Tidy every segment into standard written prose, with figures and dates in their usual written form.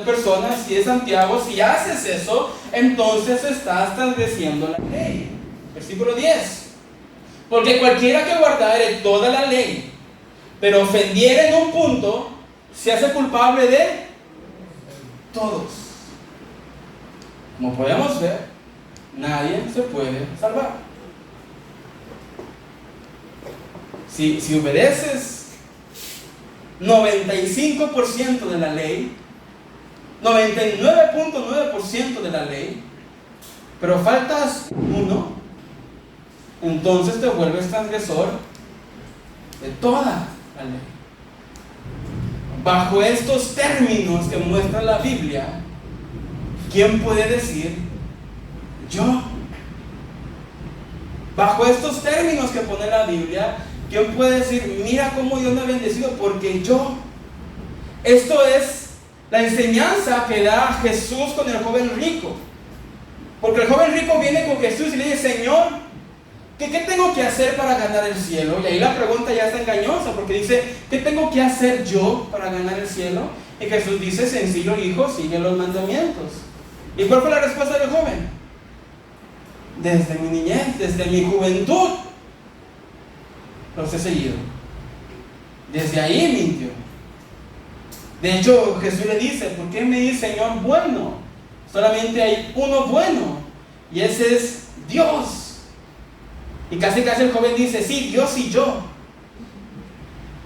personas, si es Santiago, si haces eso, entonces estás transgrediendo la ley. Versículo 10. Porque cualquiera que guardare toda la ley, pero ofendiere en un punto, se hace culpable de todos. Como podemos ver, nadie se puede salvar. Si obedeces 95% de la ley, 99.9% de la ley, pero faltas uno, entonces te vuelves transgresor de toda la ley. Bajo estos términos que muestra la Biblia, ¿quién puede decir yo? Bajo estos términos que pone la Biblia, ¿quién puede decir, mira cómo Dios me ha bendecido porque yo? Esto es la enseñanza que da Jesús con el joven rico. Porque el joven rico viene con Jesús y le dice, Señor, ¿qué tengo que hacer para ganar el cielo? Y ahí la pregunta ya está engañosa, porque dice, ¿qué tengo que hacer yo para ganar el cielo? Y Jesús dice, sencillo, hijo, sigue los mandamientos. ¿Y cuál fue la respuesta del joven? Desde mi niñez, desde mi juventud, los he seguido. Desde ahí mintió. De hecho, Jesús le dice, ¿por qué me dice Señor bueno? Solamente hay uno bueno, y ese es Dios. Y casi el joven dice, sí, Dios y yo.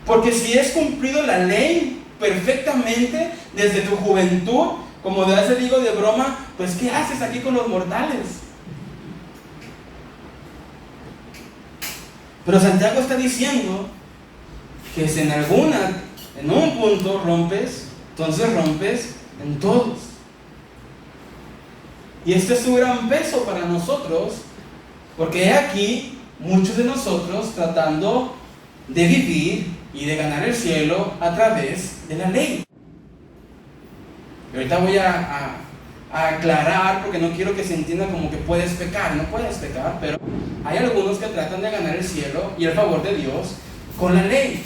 Porque si has cumplido la ley perfectamente desde tu juventud, como de veces digo de broma, pues ¿qué haces aquí con los mortales? Pero Santiago está diciendo que si en un punto rompes, entonces rompes en todos. Y este es un gran peso para nosotros, porque aquí muchos de nosotros tratando de vivir y de ganar el cielo a través de la ley. Y ahorita voy a aclarar, porque no quiero que se entienda como que puedes pecar. No puedes pecar, pero hay algunos que tratan de ganar el cielo y el favor de Dios con la ley.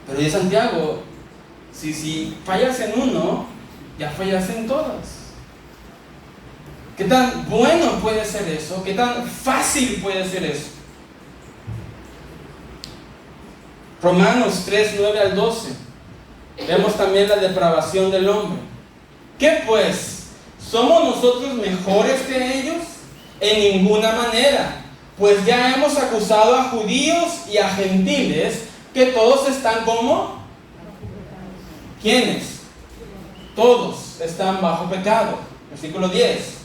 Pero dice Santiago, si fallas en uno, ya fallas en todas. ¿Qué tan bueno puede ser eso? ¿Qué tan fácil puede ser eso? Romanos 3, 9 al 12. Vemos también la depravación del hombre. ¿Qué pues? ¿Somos nosotros mejores que ellos? En ninguna manera. Pues ya hemos acusado a judíos y a gentiles que todos están como ¿quiénes? Todos están bajo pecado. Versículo 10.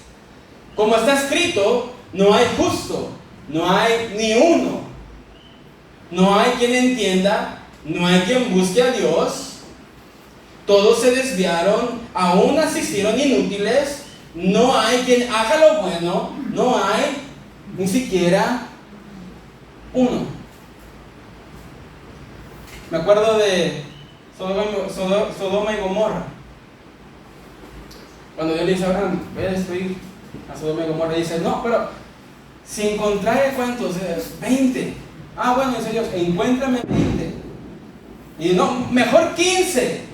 Como está escrito, no hay justo, no hay ni uno. No hay quien entienda, no hay quien busque a Dios. Todos se desviaron, aún se hicieron inútiles. No hay quien haga lo bueno, no hay ni siquiera uno. Me acuerdo de Sodoma y Gomorra. Cuando Dios le dice a Abraham, voy a destruir a Sodoma y Gomorra, dice, no, pero si encontraré cuántos, 20. Ah, bueno, dice Dios, encuéntrame 20. Y no, mejor 15.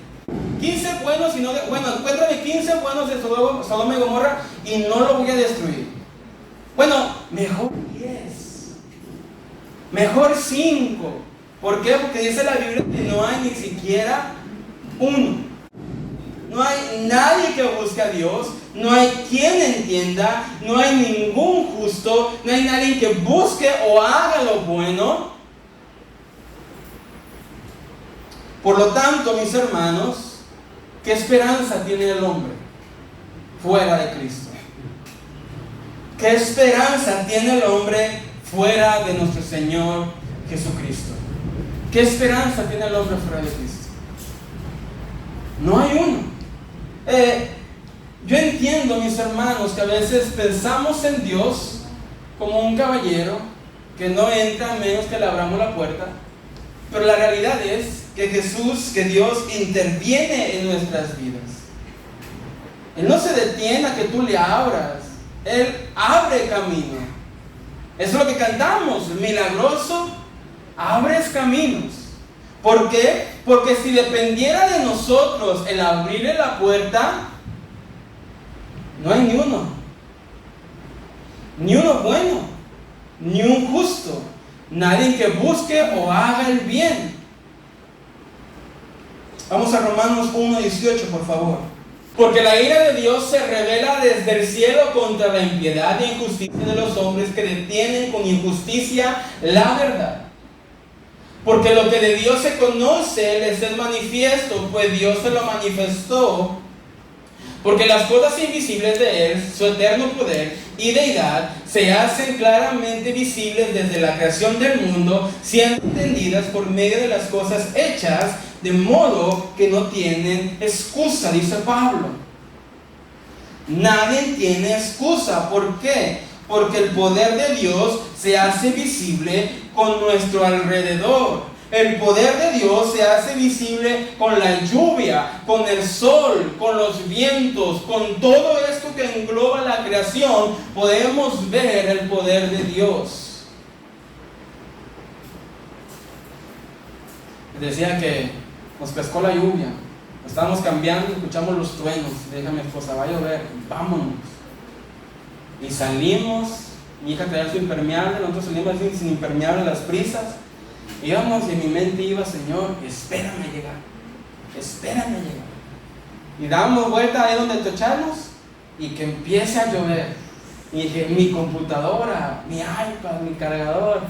15 buenos, y no, bueno, encuéntrame 15 buenos de Sodoma y Gomorra y no lo voy a destruir. Bueno, mejor 10. Mejor 5. ¿Por qué? Porque dice la Biblia que no hay ni siquiera uno. No hay nadie que busque a Dios, no hay quien entienda, no hay ningún justo, no hay nadie que busque o haga lo bueno. Por lo tanto, mis hermanos, ¿qué esperanza tiene el hombre fuera de Cristo? ¿Qué esperanza tiene el hombre fuera de nuestro Señor Jesucristo? ¿Qué esperanza tiene el hombre fuera de Cristo? No hay uno. Yo entiendo, mis hermanos, que a veces pensamos en Dios como un caballero que no entra a menos que le abramos la puerta. Pero la realidad es que Dios interviene en nuestras vidas. Él no se detiene a que tú le abras. Él abre camino. Eso es lo que cantamos. Milagroso, abres caminos. ¿Por qué? Porque si dependiera de nosotros el abrirle la puerta, no hay ni uno bueno, ni un justo, nadie que busque o haga el bien. Vamos a Romanos 1:18, por favor. Porque la ira de Dios se revela desde el cielo contra la impiedad e injusticia de los hombres que detienen con injusticia la verdad. Porque lo que de Dios se conoce les es manifiesto, pues Dios se lo manifestó. Porque las cosas invisibles de Él, su eterno poder y deidad, se hacen claramente visibles desde la creación del mundo, siendo entendidas por medio de las cosas hechas, de modo que no tienen excusa, dice Pablo. Nadie tiene excusa. ¿Por qué? Porque el poder de Dios se hace visible con nuestro alrededor. El poder de Dios se hace visible con la lluvia, con el sol, con los vientos, con todo esto que engloba la creación. Podemos ver el poder de Dios. Decía que nos pescó la lluvia. Estábamos cambiando, escuchamos los truenos. Le dije a mi esposa, va a llover, vámonos. Y salimos, mi hija traía su impermeable, nosotros salimos sin impermeable, las prisas. Íbamos y en mi mente iba, Señor, espérame a llegar. Y damos vuelta ahí donde te echamos y que empiece a llover. Y dije, mi computadora, mi iPad, mi cargador,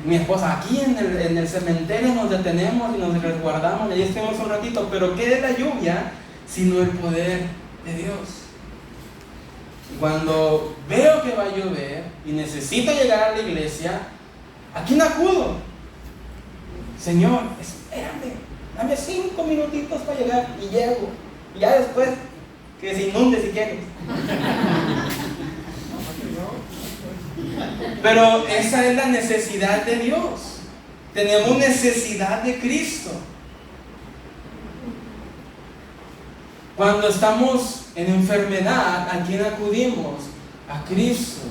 mi esposa, aquí en el cementerio nos detenemos y nos resguardamos y ahí estemos un ratito. Pero ¿qué es la lluvia sino el poder de Dios? Y cuando veo que va a llover y necesito llegar a la iglesia, ¿a quién acudo? Señor, espérame, dame 5 minutitos para llegar y llego. Y ya después, que se inunde si quieres. Pero esa es la necesidad de Dios. Tenemos necesidad de Cristo. Cuando estamos en enfermedad, ¿a quién acudimos? A Cristo.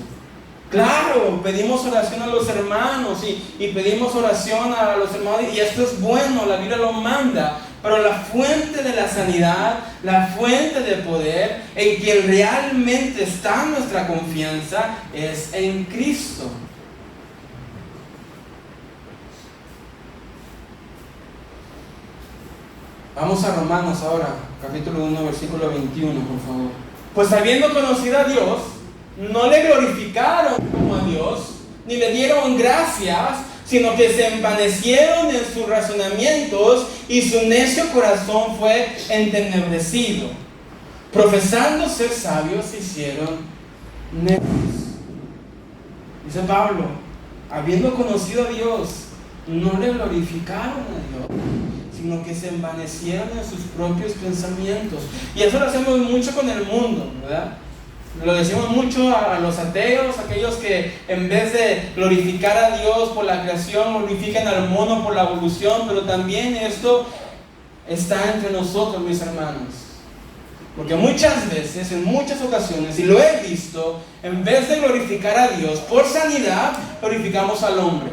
Claro, pedimos oración a los hermanos y pedimos oración a los hermanos, y esto es bueno, la Biblia lo manda, pero la fuente de la sanidad, la fuente de poder, en quien realmente está nuestra confianza, es en Cristo. Vamos a Romanos ahora, capítulo 1, versículo 21, por favor. Pues habiendo conocido a Dios, no le glorificaron como a Dios, ni le dieron gracias, sino que se envanecieron en sus razonamientos y su necio corazón fue entenebrecido. Profesando ser sabios, se hicieron necios. Dice Pablo, habiendo conocido a Dios, no le glorificaron a Dios, sino que se envanecieron en sus propios pensamientos. Y eso lo hacemos mucho con el mundo, ¿verdad? Lo decimos mucho a los ateos, aquellos que en vez de glorificar a Dios por la creación, glorifican al mono por la evolución. Pero también esto está entre nosotros, mis hermanos. Porque muchas veces, en muchas ocasiones, y lo he visto, en vez de glorificar a Dios por sanidad, glorificamos al hombre.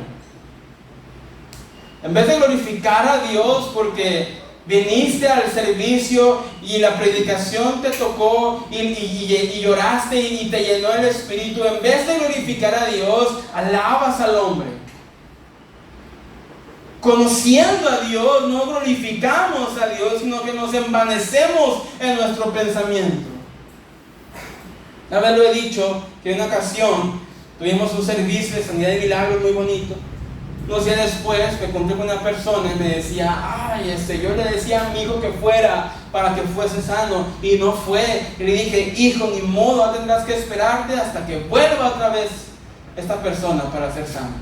En vez de glorificar a Dios porque viniste al servicio y la predicación te tocó y lloraste y te llenó el Espíritu, en vez de glorificar a Dios, alabas al hombre. Conociendo a Dios, no glorificamos a Dios, sino que nos envanecemos en nuestro pensamiento. Una vez lo he dicho, que en una ocasión tuvimos un servicio de sanidad y milagros muy bonito. Unos días después me encontré con una persona y me decía, yo le decía a mi hijo que fuera para que fuese sano y no fue. Y le dije, hijo, ni modo, tendrás que esperarte hasta que vuelva otra vez esta persona para ser sano.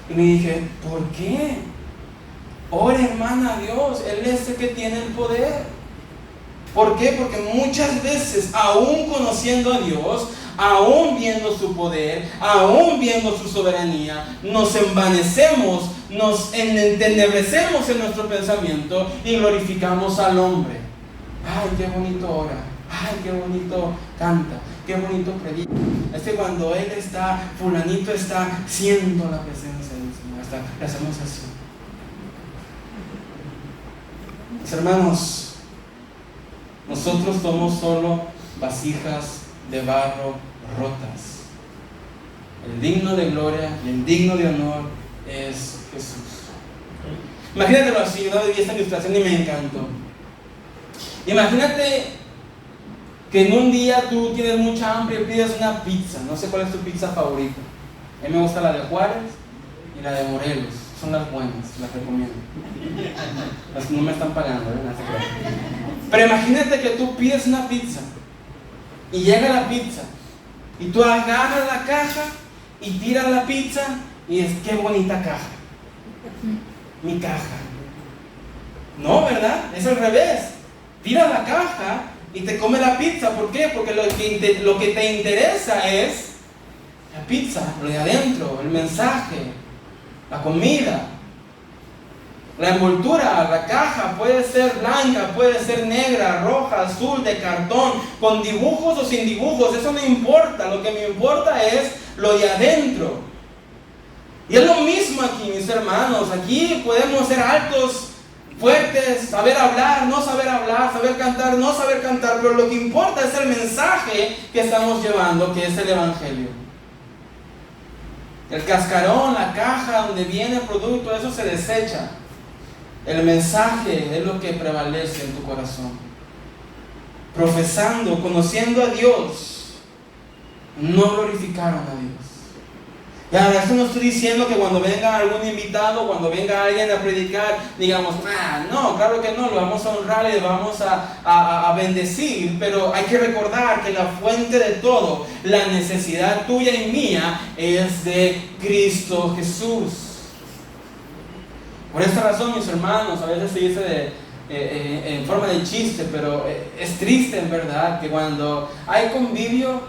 Y le dije, ¿por qué? Ore, hermana, a Dios, Él es el que tiene el poder. ¿Por qué? Porque muchas veces, aún conociendo a Dios, aún viendo su poder, aún viendo su soberanía, nos envanecemos, nos entenebrecemos en nuestro pensamiento y glorificamos al hombre. Ay, qué bonito ora, ay, qué bonito canta, qué bonito predica. Es que cuando él está, fulanito está, siendo la presencia del Señor, le hacemos así. Mis hermanos, nosotros somos solo vasijas de barro rotas. El digno de gloria y el digno de honor es Jesús. Imagínatelo así, yo vi esta ilustración y me encantó. Imagínate que en un día tú tienes mucha hambre y pides una pizza. No sé cuál es tu pizza favorita. A mí me gusta la de Juárez y la de Morelos. Son las buenas, las recomiendo. Las que no me están pagando, ¿verdad? Pero imagínate que tú pides una pizza y llega la pizza y tú agarras la caja y tiras la pizza y es qué bonita caja. Mi caja. No, ¿verdad? Es al revés. Tiras la caja y te come la pizza. ¿Por qué? Porque lo que te interesa es la pizza, lo de adentro, el mensaje, la comida. La envoltura, la caja puede ser blanca, puede ser negra, roja, azul, de cartón, con dibujos o sin dibujos, eso no importa. Lo que me importa es lo de adentro. Y es lo mismo aquí, mis hermanos. Aquí podemos ser altos, fuertes, saber hablar, saber cantar, no saber cantar, pero lo que importa es el mensaje que estamos llevando, que es el Evangelio. El cascarón, la caja donde viene el producto, eso se desecha. El mensaje es lo que prevalece en tu corazón. Profesando, conociendo a Dios, no glorificaron a Dios. Y ahora, esto no estoy diciendo que cuando venga algún invitado, cuando venga alguien a predicar, digamos, no, claro que no, lo vamos a honrar y lo vamos a bendecir, pero hay que recordar que la fuente de todo, la necesidad tuya y mía, es de Cristo Jesús. Por esta razón, mis hermanos, a veces se dice en forma de chiste, pero es triste en verdad que cuando hay convivio,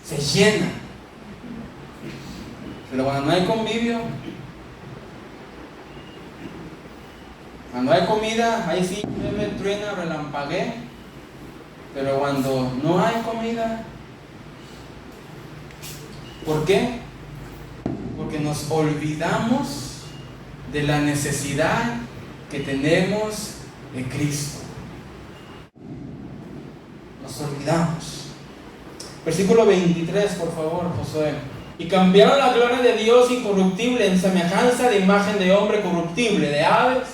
se llena. Pero cuando no hay convivio, cuando hay comida, ahí sí llueve, truena, relampaguea. Pero cuando no hay comida, ¿por qué? Porque nos olvidamos de la necesidad que tenemos de Cristo. Nos olvidamos. Versículo 23, por favor, Josué. Y cambiaron la gloria de Dios incorruptible en semejanza de imagen de hombre corruptible, de aves,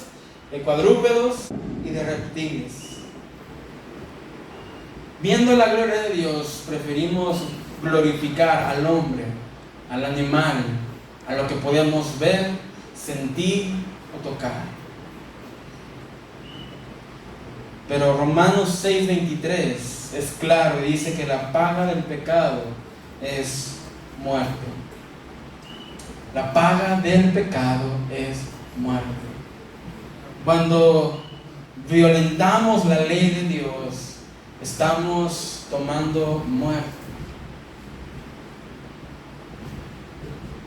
de cuadrúpedos y de reptiles. Viendo la gloria de Dios, preferimos glorificar al hombre, al animal, a lo que podemos ver, sentir o tocar. Pero Romanos 6:23 es claro y dice que la paga del pecado es muerte. La paga del pecado es muerte. Cuando violentamos la ley de Dios, estamos tomando muerte.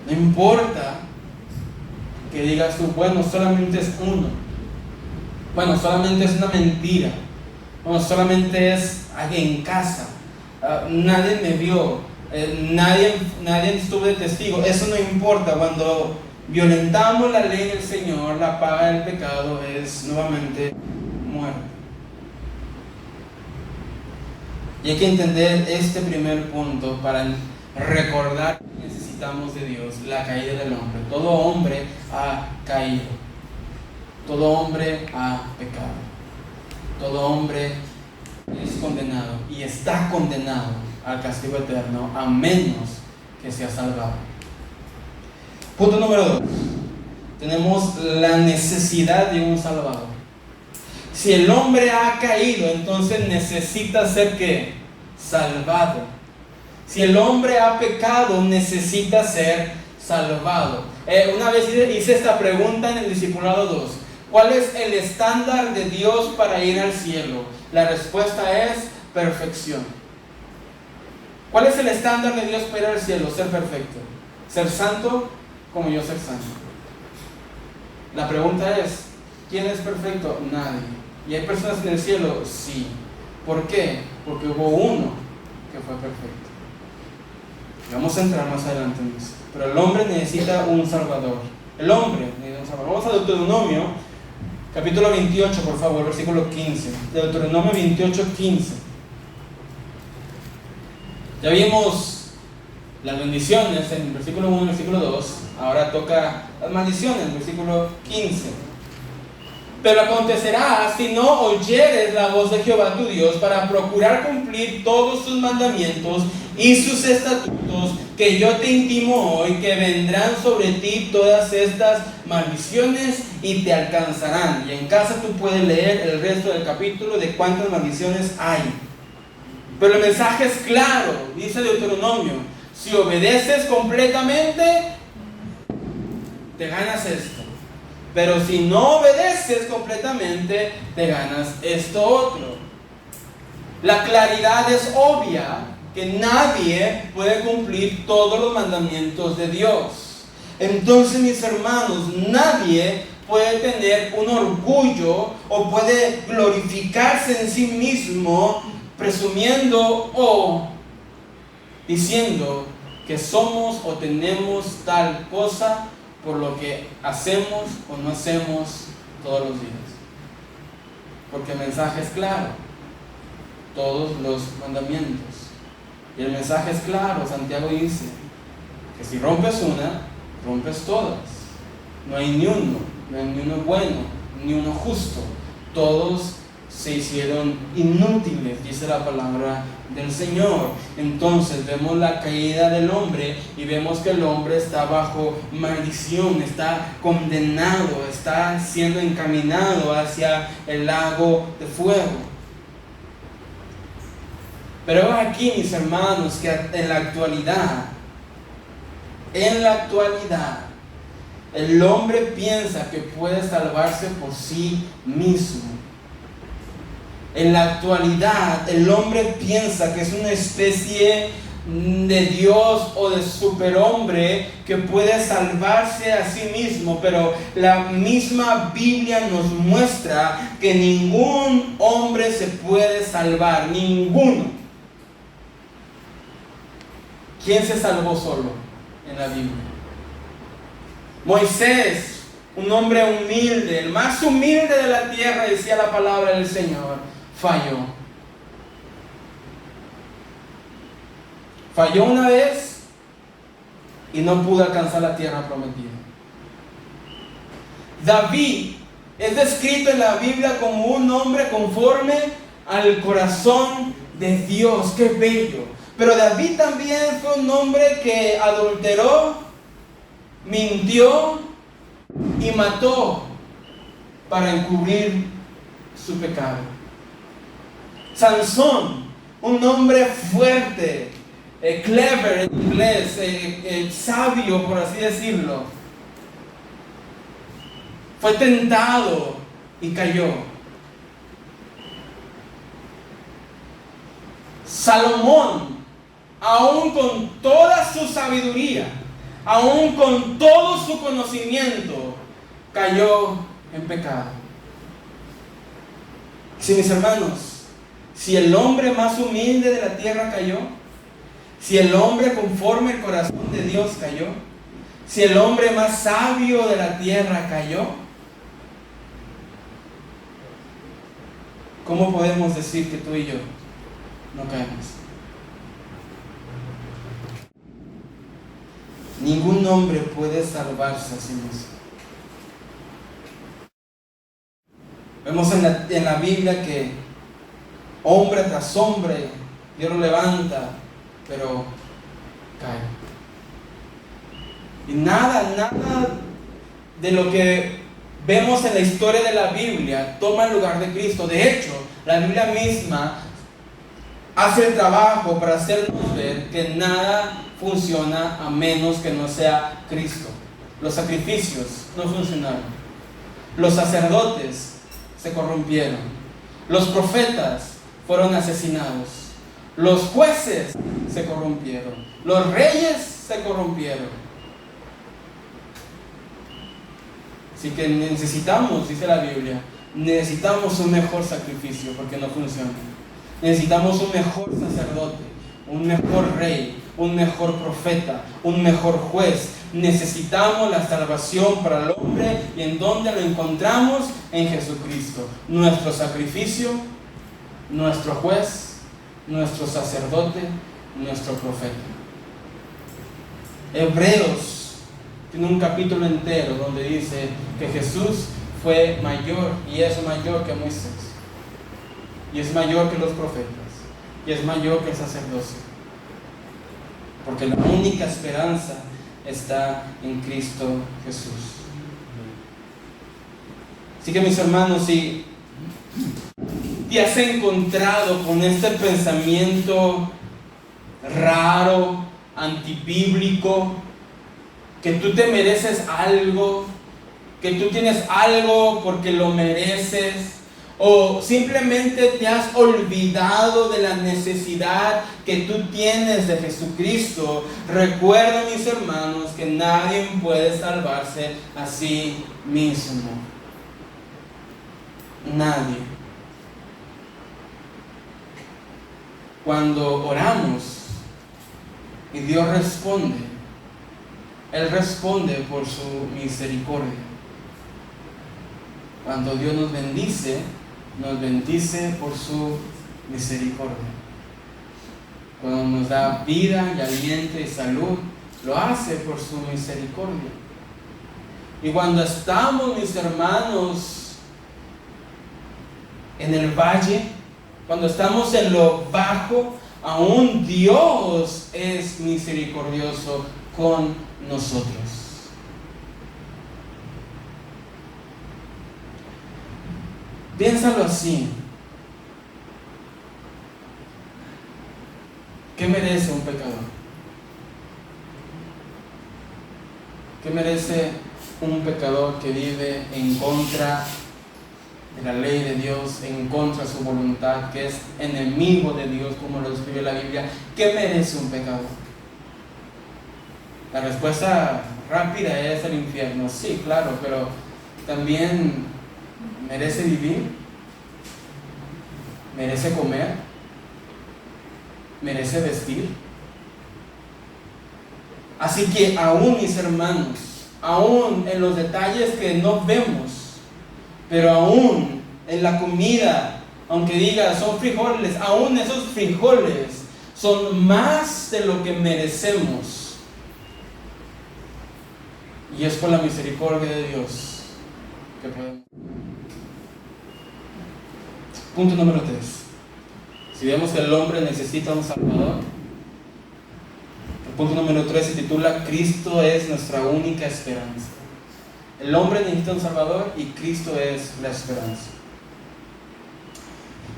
No importa que digas tú, bueno, solamente es uno. Bueno, solamente es una mentira. Bueno, solamente es alguien en casa. Nadie me vio. Nadie estuvo de testigo. Eso no importa. Cuando violentamos la ley del Señor, la paga del pecado es nuevamente muerte. Y hay que entender este primer punto para recordar que necesitamos de Dios, la caída del hombre. Todo hombre ha caído. Todo hombre ha pecado. Todo hombre es condenado y está condenado al castigo eterno, a menos que sea salvado. Punto número 2. Tenemos la necesidad de un Salvador. Si el hombre ha caído, entonces necesita ser ¿qué? Salvado. Si el hombre ha pecado, necesita ser salvado. Una vez hice esta pregunta en el discipulado 2. ¿Cuál es el estándar de Dios para ir al cielo? La respuesta es perfección. ¿Cuál es el estándar de Dios para ir al cielo? Ser perfecto. Ser santo como yo soy santo. La pregunta es, ¿quién es perfecto? Nadie. ¿Y hay personas en el cielo? Sí. ¿Por qué? Porque hubo uno que fue perfecto. Vamos a entrar más adelante en eso. Pero el hombre necesita un Salvador. El hombre necesita un Salvador. Vamos a Deuteronomio Capítulo 28, por favor, versículo 15. Deuteronomio 28, 15. Ya vimos las bendiciones en el versículo 1 y versículo 2. Ahora toca las maldiciones en el versículo 15. Pero acontecerá, si no oyeres la voz de Jehová tu Dios, para procurar cumplir todos sus mandamientos y sus estatutos, que yo te intimo hoy, que vendrán sobre ti todas estas maldiciones y te alcanzarán. Y en casa tú puedes leer el resto del capítulo de cuántas maldiciones hay. Pero el mensaje es claro, dice Deuteronomio: si obedeces completamente, te ganas esto. Pero si no obedeces completamente, te ganas esto otro. La claridad es obvia, que nadie puede cumplir todos los mandamientos de Dios. Entonces, mis hermanos, nadie puede tener un orgullo o puede glorificarse en sí mismo presumiendo o diciendo que somos o tenemos tal cosa por lo que hacemos o no hacemos todos los días. Porque el mensaje es claro, todos los mandamientos. Y el mensaje es claro, Santiago dice que si rompes una, rompes todas. No hay ni uno bueno, ni uno justo. Todos se hicieron inútiles, dice la palabra del Señor. Entonces vemos la caída del hombre y vemos que el hombre está bajo maldición, está condenado, está siendo encaminado hacia el lago de fuego. Pero aquí, mis hermanos, que en la actualidad, el hombre piensa que puede salvarse por sí mismo. En la actualidad, el hombre piensa que es una especie de Dios o de superhombre que puede salvarse a sí mismo, pero la misma Biblia nos muestra que ningún hombre se puede salvar, ninguno. ¿Quién se salvó solo en la Biblia? Moisés, un hombre humilde, el más humilde de la tierra, decía la palabra del Señor, falló una vez y no pudo alcanzar la tierra prometida. David es descrito en la Biblia como un hombre conforme al corazón de Dios. ¡Qué bello! Pero David también fue un hombre que adulteró, mintió y mató para encubrir su pecado. Sansón, un hombre fuerte, clever en inglés, sabio por así decirlo, fue tentado y cayó. Salomón, aún con toda su sabiduría, aún con todo su conocimiento, cayó en pecado. Sí, mis hermanos, si el hombre más humilde de la tierra cayó, si el hombre conforme al corazón de Dios cayó, si el hombre más sabio de la tierra cayó, ¿cómo podemos decir que tú y yo no caemos? Ningún hombre puede salvarse a sí mismo. Vemos en la Biblia que hombre tras hombre Dios lo levanta, pero cae. Y nada de lo que vemos en la historia de la Biblia toma el lugar de Cristo. De hecho, la Biblia misma hace el trabajo para hacernos ver que nada funciona a menos que no sea Cristo. Los sacrificios no funcionaron. Los sacerdotes se corrompieron. Los profetas fueron asesinados. Los jueces se corrompieron. Los reyes se corrompieron. Así que necesitamos, dice la Biblia, necesitamos un mejor sacrificio porque no funciona. Necesitamos un mejor sacerdote, un mejor rey, un mejor profeta, un mejor juez. necesitamos la salvación para el hombre. ¿Y en dónde lo encontramos? En Jesucristo, nuestro sacrificio, nuestro juez, nuestro sacerdote, nuestro profeta. Hebreos tiene un capítulo entero donde dice que Jesús fue mayor y es mayor que Moisés, y es mayor que los profetas, y es mayor que el sacerdocio, porque la única esperanza está en Cristo Jesús. Así que, mis hermanos, si te has encontrado con este pensamiento raro, antibíblico, que tú te mereces algo, que tú tienes algo porque lo mereces, o simplemente te has olvidado de la necesidad que tú tienes de Jesucristo, recuerda, mis hermanos, que nadie puede salvarse a sí mismo. Nadie. Cuando oramos y Dios responde, Él responde por su misericordia. Cuando Dios nos bendice por su misericordia. Cuando nos da vida y aliento y salud, lo hace por su misericordia. Y cuando estamos, mis hermanos, en el valle, cuando estamos en lo bajo, aún Dios es misericordioso con nosotros. Piénsalo así. ¿Qué merece un pecador? ¿Qué merece un pecador que vive en contra de la ley de Dios, en contra de su voluntad, que es enemigo de Dios, como lo describe la Biblia? ¿Qué merece un pecador? La respuesta rápida es el infierno. Sí, claro, pero también merece vivir, merece comer, merece vestir. Así que aún, mis hermanos, aún en los detalles que no vemos, pero aún en la comida, aunque diga son frijoles, aún esos frijoles son más de lo que merecemos. Y es por la misericordia de Dios que podemos. Punto número 3. Si vemos que el hombre necesita un Salvador, el punto número 3 se titula Cristo es nuestra única esperanza. El hombre necesita un Salvador y Cristo es la esperanza.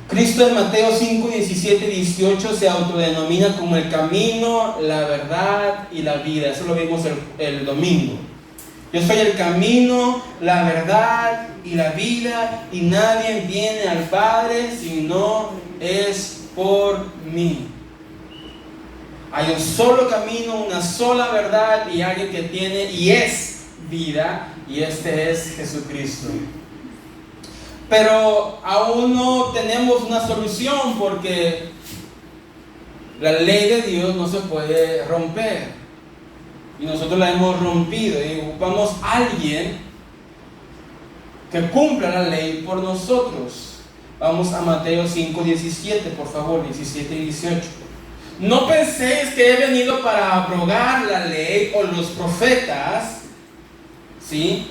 Cristo en Mateo 5, 17 y 18 se autodenomina como el camino, la verdad y la vida. Eso lo vimos el domingo. Yo soy el camino, la verdad y la vida, y nadie viene al Padre si no es por mí. Hay un solo camino, una sola verdad y alguien que tiene y es vida, y este es Jesucristo. Pero aún no tenemos una solución porque la ley de Dios no se puede romper. Y nosotros la hemos rompido y ocupamos a alguien que cumpla la ley por nosotros. Vamos a Mateo 5, 17, por favor, 17 y 18. No penséis que he venido para abrogar la ley o los profetas. ¿Sí?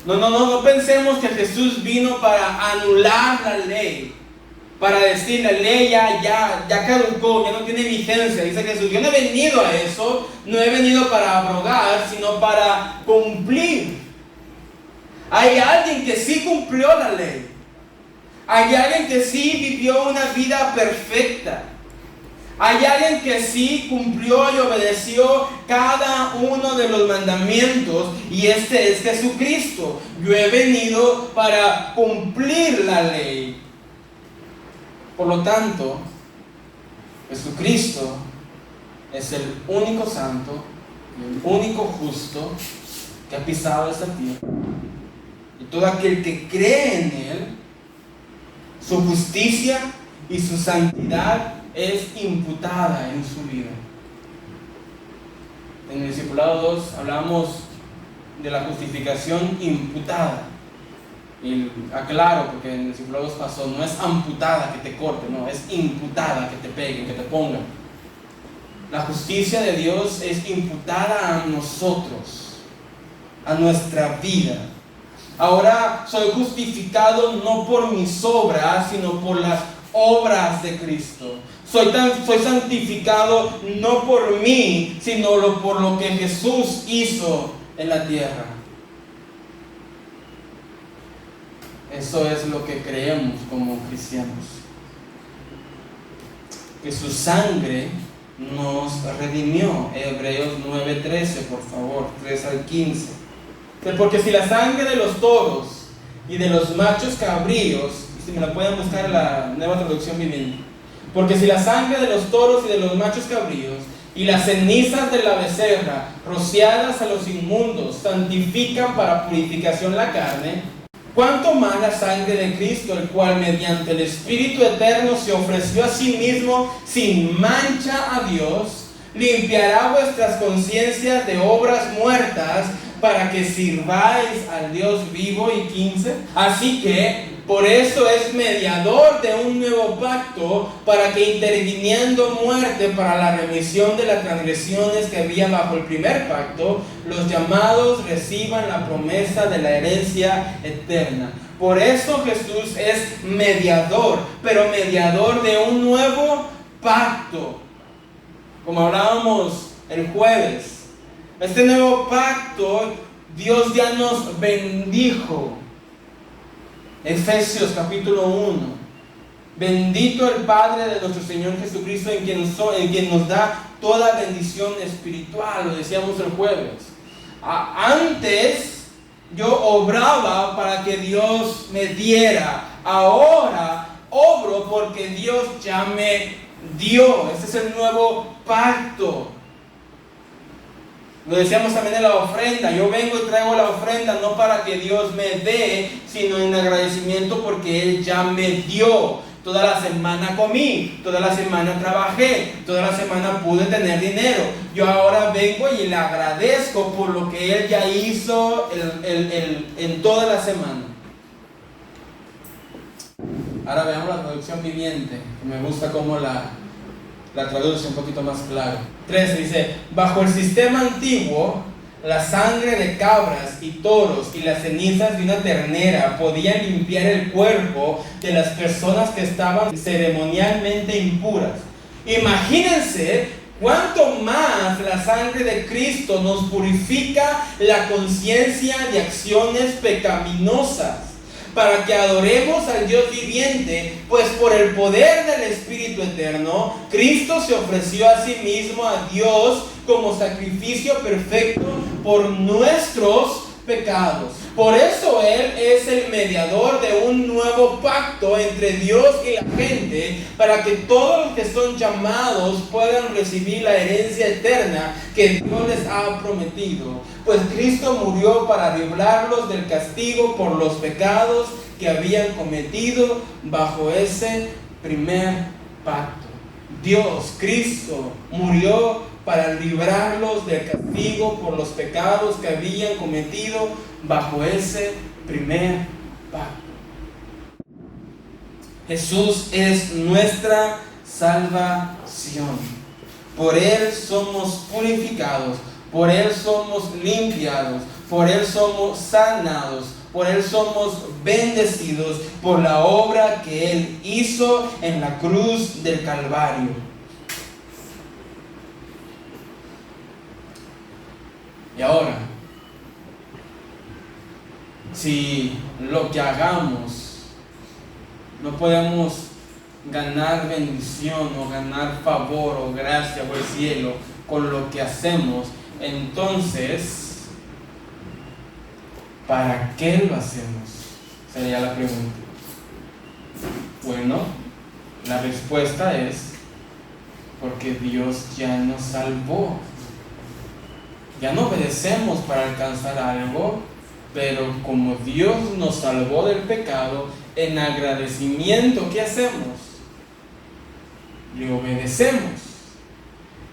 No pensemos que Jesús vino para anular la ley, para decir la ley ya caducó, ya no tiene vigencia. Dice Jesús, yo no he venido a eso, no he venido para abrogar, sino para cumplir. Hay alguien que sí cumplió la ley, hay alguien que sí vivió una vida perfecta. Hay alguien que sí cumplió y obedeció cada uno de los mandamientos, y este es Jesucristo. Yo he venido para cumplir la ley. Por lo tanto, Jesucristo es el único santo, el único justo que ha pisado esta tierra. Y todo aquel que cree en Él, su justicia y su santidad es imputada en su vida. En el discipulado 2 hablamos de la justificación imputada. Y aclaro, porque en el discipulado 2 pasó, no es amputada que te corte, no, es imputada que te peguen, que te pongan. La justicia de Dios es imputada a nosotros, a nuestra vida. Ahora soy justificado no por mis obras, sino por las obras de Cristo. Soy santificado no por mí, sino por lo que Jesús hizo en la tierra. Eso es lo que creemos como cristianos. Que su sangre nos redimió. Hebreos 9:13, por favor, 3 al 15. Porque si la sangre de los toros y de los machos cabríos, si me la pueden buscar en la Nueva Traducción Viviente, porque si la sangre de los toros y de los machos cabríos y las cenizas de la becerra rociadas a los inmundos santifican para purificación la carne, ¿cuánto más la sangre de Cristo, el cual mediante el Espíritu Eterno se ofreció a sí mismo sin mancha a Dios, limpiará vuestras conciencias de obras muertas para que sirváis al Dios vivo? Y 15. Así que por eso es mediador de un nuevo pacto, para que interviniendo muerte para la remisión de las transgresiones que había bajo el primer pacto, los llamados reciban la promesa de la herencia eterna. Por eso Jesús es mediador, pero mediador de un nuevo pacto. Como hablábamos el jueves, este nuevo pacto Dios ya nos bendijo. Efesios capítulo 1. Bendito el Padre de nuestro Señor Jesucristo, en quien nos da toda bendición espiritual. Lo decíamos el jueves. Antes yo obraba para que Dios me diera. Ahora obro porque Dios ya me dio. Este es el nuevo pacto. Lo decíamos también en la ofrenda. Yo vengo y traigo la ofrenda no para que Dios me dé, sino en agradecimiento porque Él ya me dio. Toda la semana comí, toda la semana trabajé, toda la semana pude tener dinero. Yo ahora vengo y le agradezco por lo que Él ya hizo en toda la semana. Ahora veamos la traducción viviente. Me gusta cómo la traduce un poquito más claro. 13 dice: bajo el sistema antiguo, la sangre de cabras y toros y las cenizas de una ternera podían limpiar el cuerpo de las personas que estaban ceremonialmente impuras. Imagínense cuánto más la sangre de Cristo nos purifica la conciencia de acciones pecaminosas, para que adoremos al Dios viviente, pues por el poder del Espíritu Eterno, Cristo se ofreció a sí mismo a Dios como sacrificio perfecto por nuestros pecados. Por eso Él es el mediador de un nuevo pacto entre Dios y la gente, para que todos los que son llamados puedan recibir la herencia eterna que Dios les ha prometido. Pues Cristo murió para librarlos del castigo por los pecados que habían cometido bajo ese primer pacto. Dios, Cristo, murió para librarlos del castigo por los pecados que habían cometido bajo ese primer pacto. Jesús es nuestra salvación. Por Él somos purificados, por Él somos limpiados, por Él somos sanados, por Él somos bendecidos por la obra que Él hizo en la cruz del Calvario. Y ahora, si lo que hagamos no podemos ganar bendición o ganar favor o gracia o el cielo con lo que hacemos, entonces, ¿para qué lo hacemos? Sería la pregunta. Bueno, la respuesta es porque Dios ya nos salvó. Ya no obedecemos para alcanzar algo, pero como Dios nos salvó del pecado, en agradecimiento, ¿qué hacemos? Le obedecemos.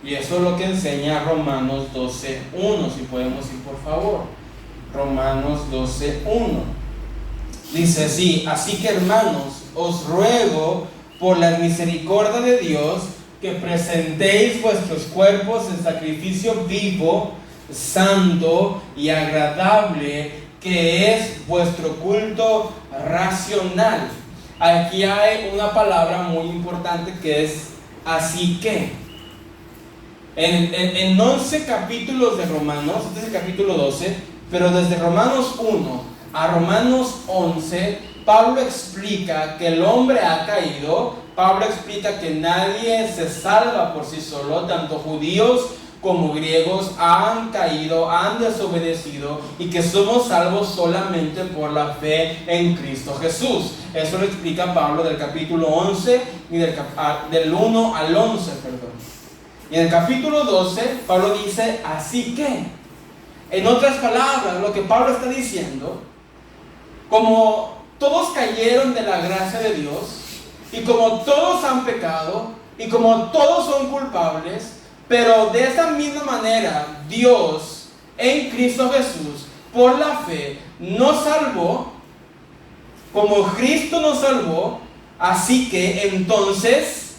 Y eso es lo que enseña Romanos 12:1, si podemos ir por favor. Romanos 12:1. Dice así que hermanos, os ruego por la misericordia de Dios que presentéis vuestros cuerpos en sacrificio vivo, santo y agradable, que es vuestro culto racional. Aquí hay una palabra muy importante que es así que. En 11 capítulos de Romanos, este es el capítulo 12, pero desde Romanos 1 a Romanos 11, Pablo explica que el hombre ha caído. Pablo explica que nadie se salva por sí solo, tanto judíos como griegos han caído, han desobedecido, y que somos salvos solamente por la fe en Cristo Jesús. Eso lo explica Pablo del capítulo 11 y del 1 al 11, perdón. Y en el capítulo 12, Pablo dice, así que, en otras palabras, lo que Pablo está diciendo, como todos cayeron de la gracia de Dios, y como todos han pecado, y como todos son culpables, pero de esa misma manera, Dios, en Cristo Jesús, por la fe, nos salvó, como Cristo nos salvó. Así que entonces,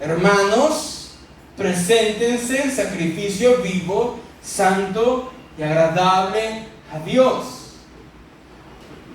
hermanos, preséntense en sacrificio vivo, santo y agradable a Dios.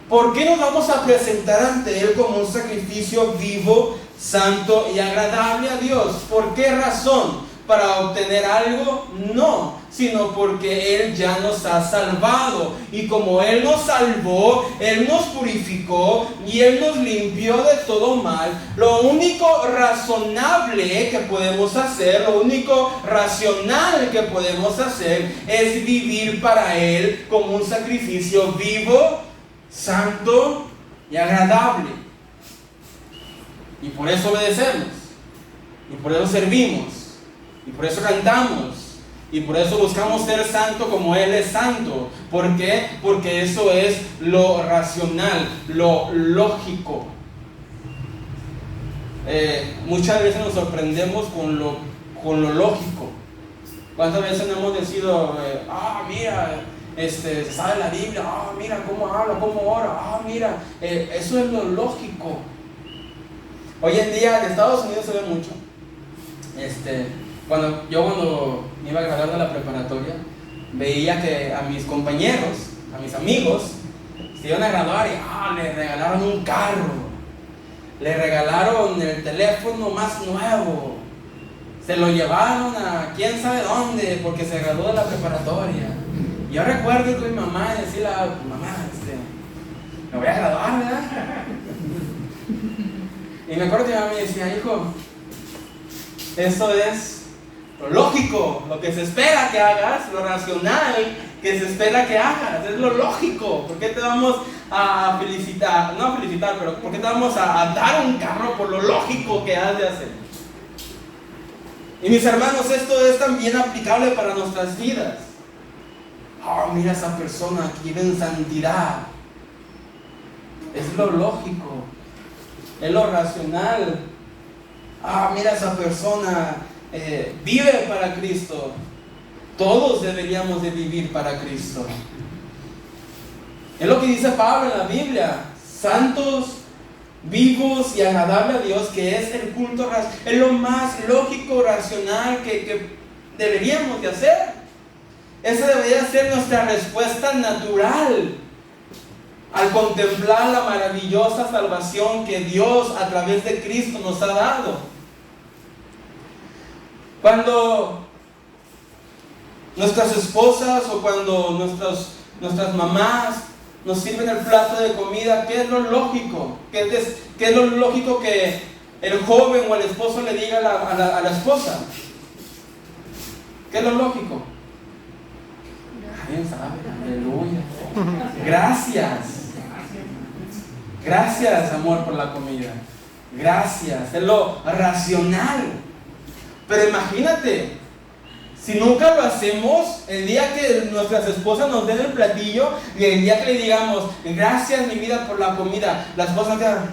¿Por qué nos vamos a presentar ante Él como un sacrificio vivo, santo y agradable a Dios? ¿Por qué razón? ¿Para obtener algo? No, sino porque Él ya nos ha salvado. Y como Él nos salvó, Él nos purificó y Él nos limpió de todo mal. Lo único razonable que podemos hacer, lo único racional que podemos hacer es vivir para Él como un sacrificio vivo, santo y agradable. Y por eso obedecemos, y por eso servimos, y por eso cantamos, y por eso buscamos ser santo como Él es santo. ¿Por qué? Porque eso es lo racional, lo lógico. Muchas veces nos sorprendemos con lo lógico. ¿Cuántas veces no hemos decidido, mira, sabe la Biblia, mira cómo habla, cómo ora, mira, eso es lo lógico. Hoy en día en Estados Unidos se ve mucho. Cuando me iba a graduar de la preparatoria, veía que a mis compañeros, a mis amigos, se iban a graduar y le regalaron un carro, le regalaron el teléfono más nuevo, se lo llevaron a quién sabe dónde porque se graduó de la preparatoria. Y yo recuerdo que mi mamá decía, mamá, me voy a graduar, ¿verdad? Y me acuerdo que mi mamá me decía, hijo, eso es lo lógico, lo que se espera que hagas, lo racional que se espera que hagas, es lo lógico. ¿Por qué te vamos a felicitar? No a felicitar, pero ¿por qué te vamos a dar un carro por lo lógico que has de hacer? Y mis hermanos, esto es también aplicable para nuestras vidas. Mira esa persona que vive en santidad. Es lo lógico, es lo racional. Mira esa persona vive para Cristo. Todos deberíamos de vivir para Cristo. Es lo que dice Pablo en la Biblia: santos, vivos y agradables a Dios, que es el culto racional. Es lo más lógico, racional que deberíamos de hacer. Esa debería ser nuestra respuesta natural al contemplar la maravillosa salvación que Dios a través de Cristo nos ha dado. Cuando nuestras esposas o cuando nuestras mamás nos sirven el plato de comida, ¿qué es lo lógico? ¿Qué es lo lógico que el joven o el esposo le diga a la esposa? ¿Qué es lo lógico? ¿Quién sabe? Aleluya. Gracias, amor, por la comida. Gracias. Es lo racional. Pero imagínate, si nunca lo hacemos, el día que nuestras esposas nos den el platillo y el día que le digamos, gracias mi vida por la comida, la esposa queda,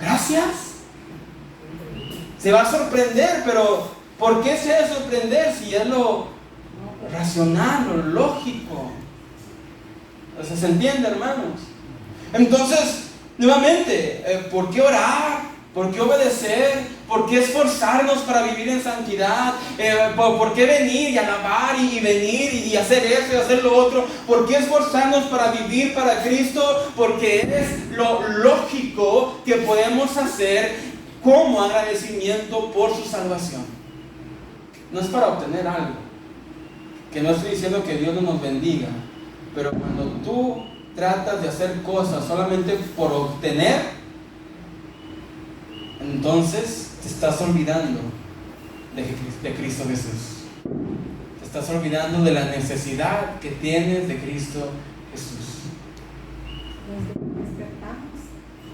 ¿gracias? Se va a sorprender, pero ¿Por qué se ha de sorprender si es lo racional, lo lógico? Entonces, ¿se entiende, hermanos? Entonces, nuevamente, ¿por qué orar? ¿Por qué obedecer? ¿Por qué esforzarnos para vivir en santidad? ¿Por qué venir y alabar y venir y hacer eso y hacer lo otro? ¿Por qué esforzarnos para vivir para Cristo? Porque es lo lógico que podemos hacer como agradecimiento por su salvación. No es para obtener algo. Que no estoy diciendo que Dios no nos bendiga, pero cuando tú tratas de hacer cosas solamente por obtener, entonces te estás olvidando de Cristo Jesús. Te estás olvidando de la necesidad que tienes de Cristo Jesús. Despertamos,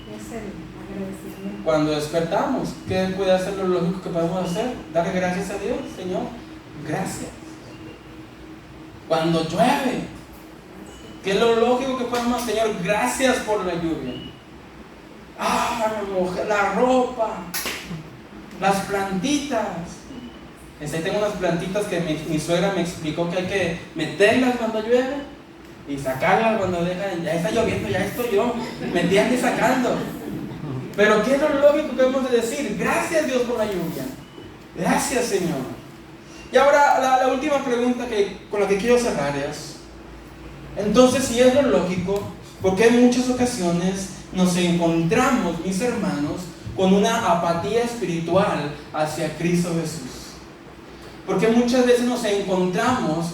es el agradecimiento. Cuando despertamos, ¿qué puede ser lo lógico que podemos hacer? Darle gracias a Dios. Señor, gracias. Cuando llueve, ¿qué es lo lógico que podemos hacer? Señor, gracias por la lluvia. La ropa, las plantitas. Tengo unas plantitas que mi suegra me explicó que hay que meterlas cuando llueve y sacarlas cuando ya está lloviendo, ya estoy yo metiendo y sacando. Pero ¿qué es lo lógico que debemos de decir? Gracias, Dios, por la lluvia. Gracias, Señor. Y ahora la última pregunta con la que quiero cerrar es: entonces, si es lo lógico, ¿por qué en muchas ocasiones nos encontramos, mis hermanos, con una apatía espiritual hacia Cristo Jesús? Porque muchas veces nos encontramos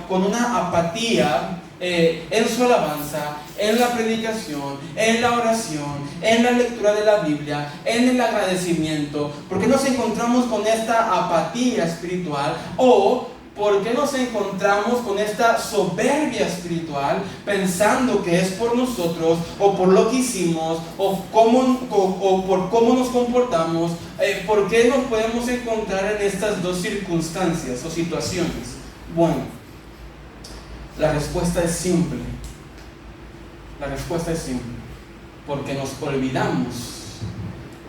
con una apatía en su alabanza, en la predicación, en la oración, en la lectura de la Biblia, en el agradecimiento. ¿Por qué nos encontramos con esta apatía espiritual? O ¿por qué nos encontramos con esta soberbia espiritual, pensando que es por nosotros, o por lo que hicimos, o por cómo nos comportamos? ¿Por qué nos podemos encontrar en estas dos circunstancias o situaciones? Bueno, la respuesta es simple. La respuesta es simple. Porque nos olvidamos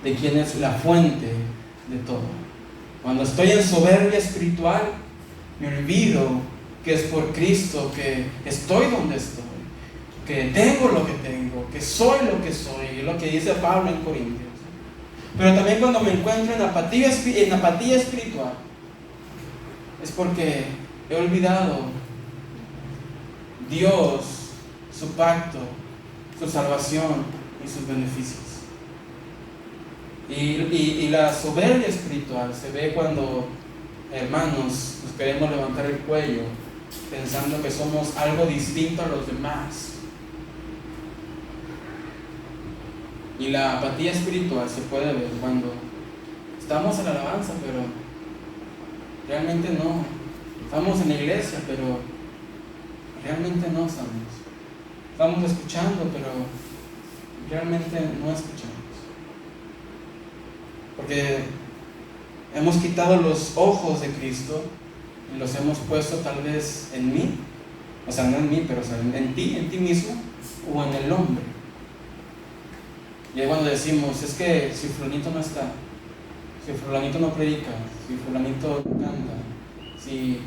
de quién es la fuente de todo. Cuando estoy en soberbia espiritual, me olvido que es por Cristo que estoy donde estoy, que tengo lo que tengo, que soy lo que soy, es lo que dice Pablo en Corintios. Pero también cuando me encuentro en apatía espiritual, es porque he olvidado Dios, su pacto, su salvación y sus beneficios. Y la soberbia espiritual se ve cuando, hermanos, nos queremos levantar el cuello pensando que somos algo distinto a los demás. Y la apatía espiritual se puede ver cuando estamos en la alabanza, pero realmente no. Estamos en la iglesia, pero realmente no estamos. Estamos escuchando, pero realmente no escuchamos. Porque hemos quitado los ojos de Cristo y los hemos puesto tal vez en mí, o sea, no en mí, pero o sea, en ti mismo, o en el hombre. Y es cuando decimos, es que si fulanito no está, si fulanito no predica, si fulanito no canta, si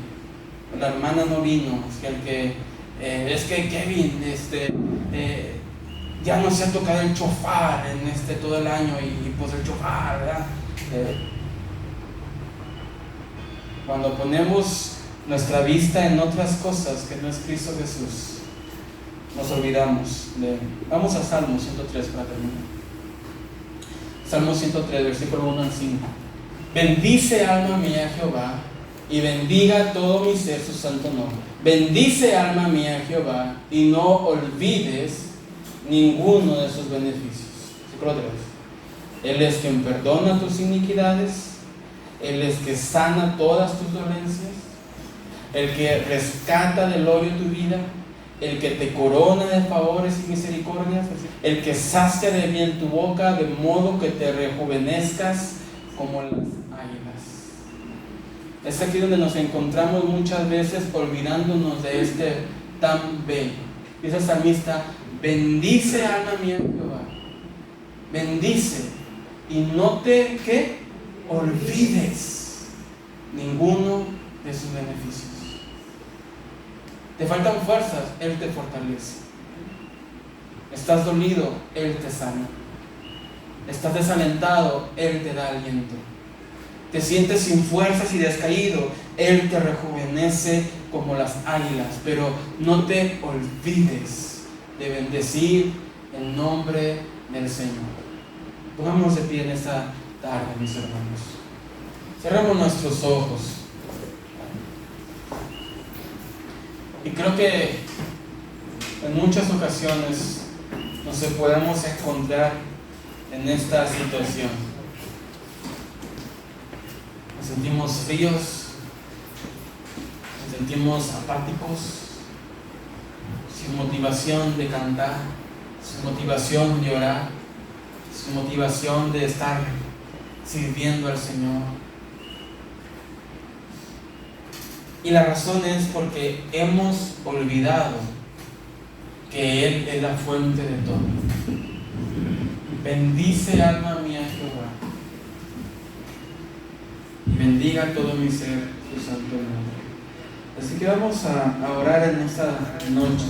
la hermana no vino, es que Kevin ya no se ha tocado el chofar en todo el año y pues el chofar, ¿verdad? Cuando ponemos nuestra vista en otras cosas que no es Cristo Jesús, nos olvidamos de Él. Vamos a Salmo 103 para terminar. Salmo 103, versículo 1 al 5. Bendice, alma mía, Jehová, y bendiga todo mi ser su santo nombre. Bendice, alma mía, Jehová, y no olvides ninguno de sus beneficios. Versículo 3. Él es quien perdona tus iniquidades, Él es que sana todas tus dolencias, el que rescata del hoyo tu vida, el que te corona de favores y misericordias, el que sacia de bien tu boca, de modo que te rejuvenezcas como las águilas. Es aquí donde nos encontramos muchas veces olvidándonos de este tan bello. Dice el salmista: bendice, alma mía, Jehová, bendice y no te olvides ninguno de sus beneficios. Te faltan fuerzas, Él te fortalece. Estás dolido, Él te sana. Estás desalentado, Él te da aliento. Te sientes sin fuerzas y descaído, Él te rejuvenece como las águilas. Pero no te olvides de bendecir el nombre del Señor. Pongámonos de pie en esta tarde, mis hermanos. Cerramos nuestros ojos. Y creo que en muchas ocasiones nos podemos encontrar en esta situación. Nos sentimos fríos, nos sentimos apáticos, sin motivación de cantar, sin motivación de orar, sin motivación de estar sirviendo al Señor. Y la razón es porque hemos olvidado que Él es la fuente de todo. Bendice, alma mía, Jehová, y bendiga todo mi ser su santo nombre. Así que vamos a orar en esta noche.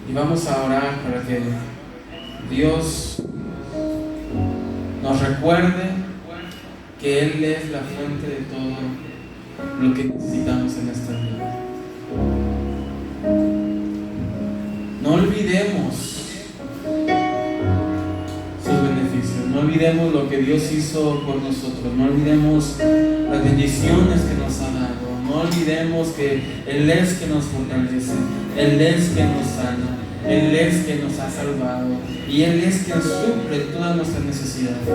Y vamos a orar para que Dios nos recuerde que Él es la fuente de todo lo que necesitamos en esta vida. No olvidemos sus beneficios, no olvidemos lo que Dios hizo por nosotros, no olvidemos las bendiciones que nos ha dado, no olvidemos que Él es que nos fortalece, Él es que nos sana, Él es que nos ha salvado y Él es quien suple todas nuestras necesidades.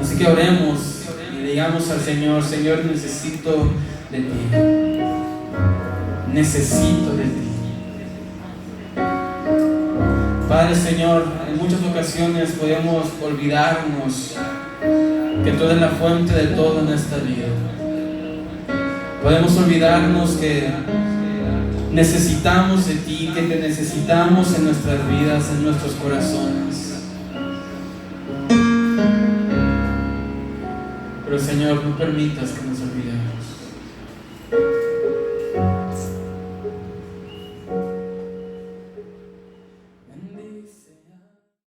Así que oremos y digamos al Señor: Señor, necesito de ti. Necesito de ti. Padre, Señor, en muchas ocasiones podemos olvidarnos que tú eres la fuente de todo en esta vida. Podemos olvidarnos que necesitamos de ti, que te necesitamos en nuestras vidas, en nuestros corazones. Pero Señor, no permitas que nos olvidemos.